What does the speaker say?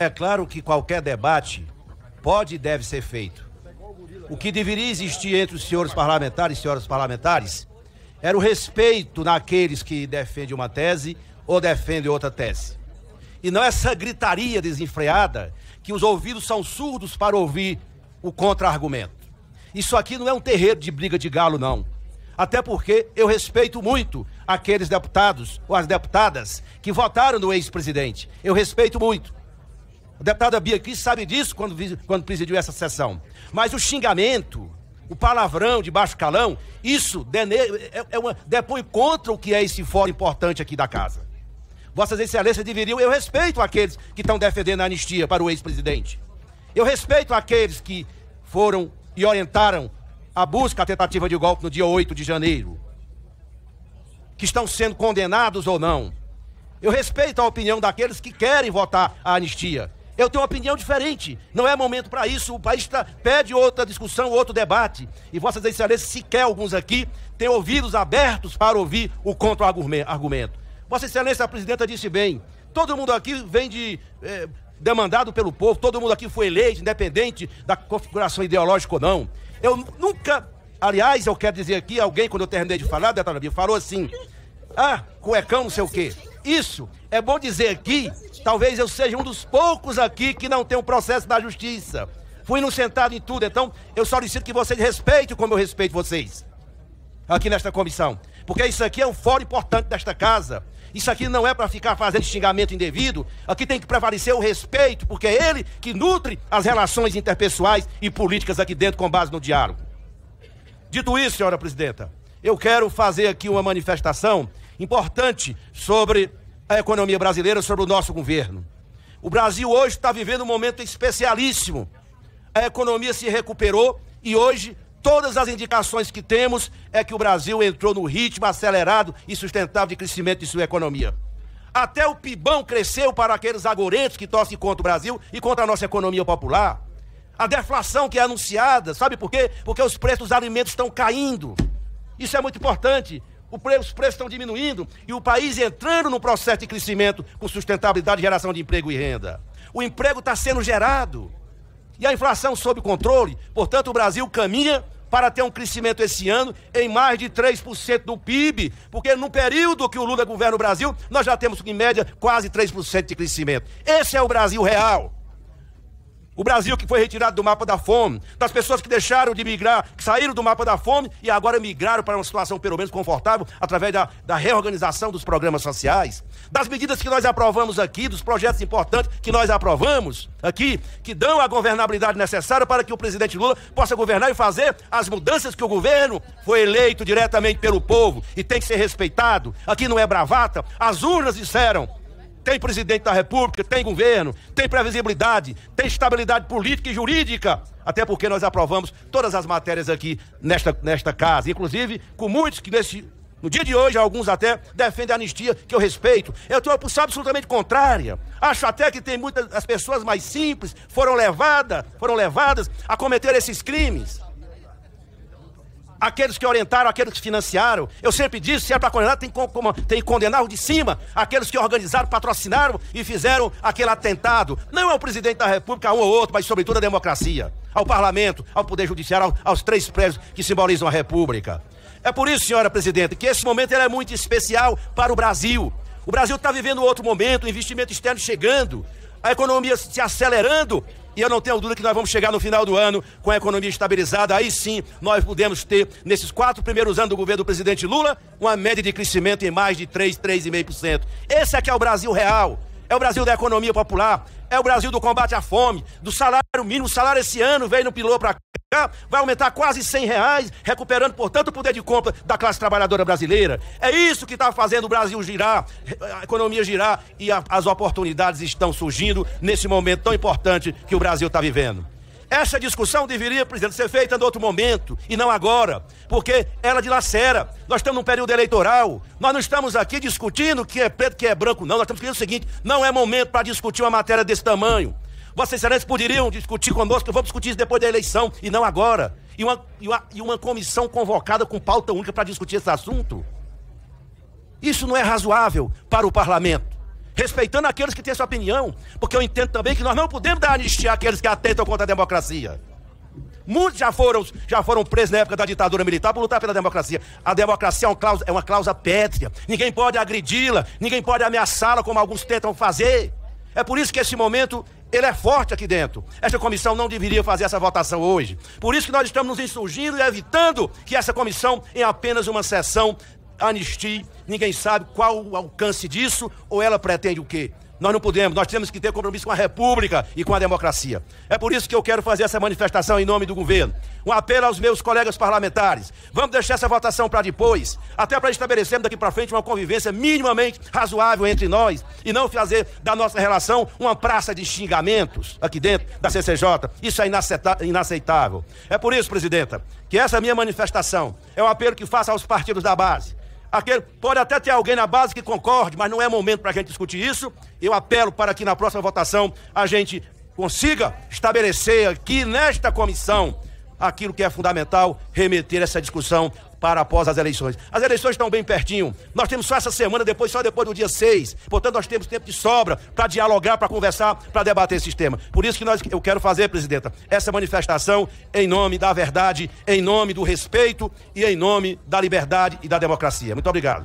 É claro que qualquer debate pode e deve ser feito. O que deveria existir entre os senhores parlamentares e senhoras parlamentares era o respeito naqueles que defendem uma tese ou defendem outra tese. E não essa gritaria desenfreada que os ouvidos são surdos para ouvir o contra-argumento. Isso aqui não é um terreiro de briga de galo, não. Até porque eu respeito muito aqueles deputados ou as deputadas que votaram no ex-presidente. Eu respeito muito. A deputada Bia Kicis sabe disso quando presidiu essa sessão. Mas o xingamento, o palavrão de baixo calão, isso depõe contra o que é esse fórum importante aqui da casa. Vossas Excelências deveriam... Eu respeito aqueles que estão defendendo a anistia para o ex-presidente. Eu respeito aqueles que foram e orientaram a busca, a tentativa de golpe no dia 8 de janeiro, que estão sendo condenados ou não. Eu respeito a opinião daqueles que querem votar a anistia. Eu tenho uma opinião diferente. Não é momento para isso. O país pede outra discussão, outro debate. E Vossas Excelências, sequer alguns aqui, têm ouvidos abertos para ouvir o contra-argumento. Vossa Excelência, a presidenta disse bem, todo mundo aqui vem demandado pelo povo, todo mundo aqui foi eleito, independente da configuração ideológica ou não. Eu nunca, aliás, eu quero dizer aqui, alguém, quando eu terminei de falar, deputada Bia, falou assim, cuecão, não sei o quê. Isso, é bom dizer aqui, talvez eu seja um dos poucos aqui que não tem um processo da justiça. Fui inocentado em tudo, então eu solicito que vocês respeitem como eu respeito vocês, aqui nesta comissão. Porque isso aqui é um fórum importante desta casa. Isso aqui não é para ficar fazendo xingamento indevido. Aqui tem que prevalecer o respeito, porque é ele que nutre as relações interpessoais e políticas aqui dentro com base no diálogo. Dito isso, senhora presidenta, eu quero fazer aqui uma manifestação importante sobre a economia brasileira, sobre o nosso governo. O Brasil hoje está vivendo um momento especialíssimo. A economia se recuperou e hoje todas as indicações que temos é que o Brasil entrou no ritmo acelerado e sustentável de crescimento de sua economia. Até o PIBão cresceu para aqueles agorentos que torcem contra o Brasil e contra a nossa economia popular. A deflação que é anunciada, sabe por quê? Porque os preços dos alimentos estão caindo. Isso é muito importante. Os preços estão diminuindo e o país entrando num processo de crescimento com sustentabilidade e geração de emprego e renda. O emprego está sendo gerado. E a inflação sob controle, portanto o Brasil caminha para ter um crescimento esse ano em mais de 3% do PIB, porque no período que o Lula governa o Brasil, nós já temos em média quase 3% de crescimento. Esse é o Brasil real. O Brasil que foi retirado do mapa da fome, das pessoas que deixaram de migrar, que saíram do mapa da fome e agora migraram para uma situação pelo menos confortável através da reorganização dos programas sociais, das medidas que nós aprovamos aqui, dos projetos importantes que nós aprovamos aqui, que dão a governabilidade necessária para que o presidente Lula possa governar e fazer as mudanças que o governo foi eleito diretamente pelo povo e tem que ser respeitado. Aqui não é bravata, as urnas disseram. Tem presidente da República, tem governo, tem previsibilidade, tem estabilidade política e jurídica. Até porque nós aprovamos todas as matérias aqui nesta casa. Inclusive, com muitos que no dia de hoje, alguns até defendem a anistia, que eu respeito. Eu tenho uma posição absolutamente contrária. Acho até que tem as pessoas mais simples foram levadas a cometer esses crimes. Aqueles que orientaram, aqueles que financiaram. Eu sempre disse, se é para condenar, tem que condenar os de cima. Aqueles que organizaram, patrocinaram e fizeram aquele atentado. Não ao presidente da República, a um ou outro, mas sobretudo à democracia, ao parlamento, ao poder judiciário, aos três prédios que simbolizam a República. É por isso, senhora presidente, que esse momento é muito especial para o Brasil. O Brasil está vivendo outro momento, o investimento externo chegando, a economia se acelerando. E eu não tenho dúvida que nós vamos chegar no final do ano com a economia estabilizada. Aí sim, nós podemos ter, nesses 4 primeiros anos do governo do presidente Lula, uma média de crescimento em mais de 3,5%. Esse aqui é o Brasil real. É o Brasil da economia popular. É o Brasil do combate à fome, do salário mínimo. O salário esse ano veio no pilô para cá, vai aumentar quase R$100, recuperando, portanto, o poder de compra da classe trabalhadora brasileira. É isso que está fazendo o Brasil girar, a economia girar e as oportunidades estão surgindo nesse momento tão importante que o Brasil está vivendo. Essa discussão deveria, presidente, ser feita em outro momento e não agora, porque ela dilacera. Nós estamos num período eleitoral, nós não estamos aqui discutindo que é preto, que é branco, não. Nós estamos dizendo o seguinte, não é momento para discutir uma matéria desse tamanho. Vossas Excelências poderiam discutir conosco, eu vou discutir isso depois da eleição e não agora. E uma comissão convocada com pauta única para discutir esse assunto. Isso não é razoável para o parlamento. respeitando aqueles que têm sua opinião, porque eu entendo também que nós não podemos dar anistia àqueles que atentam contra a democracia. Muitos já foram presos na época da ditadura militar por lutar pela democracia. A democracia é uma cláusula pétrea. Ninguém pode agredi-la, ninguém pode ameaçá-la como alguns tentam fazer. É por isso que esse momento, ele é forte aqui dentro. Esta comissão não deveria fazer essa votação hoje. Por isso que nós estamos nos insurgindo e evitando que essa comissão, em apenas uma sessão, anistie. Ninguém sabe qual o alcance disso ou ela pretende o quê. Nós não podemos, nós temos que ter compromisso com a República e com a democracia. É por isso que eu quero fazer essa manifestação em nome do governo. Um apelo aos meus colegas parlamentares. Vamos deixar essa votação para depois, até para estabelecermos daqui para frente uma convivência minimamente razoável entre nós e não fazer da nossa relação uma praça de xingamentos aqui dentro da CCJ. Isso é inaceitável. É por isso, presidenta, que essa minha manifestação é um apelo que faço aos partidos da base. Pode até ter alguém na base que concorde, mas não é momento para a gente discutir isso. Eu apelo para que na próxima votação a gente consiga estabelecer aqui nesta comissão aquilo que é fundamental, remeter essa discussão para após as eleições. As eleições estão bem pertinho. Nós temos só essa semana, só depois do dia 6. Portanto, nós temos tempo de sobra para dialogar, para conversar, para debater esse tema. Por isso que eu quero fazer, presidenta, essa manifestação em nome da verdade, em nome do respeito e em nome da liberdade e da democracia. Muito obrigado.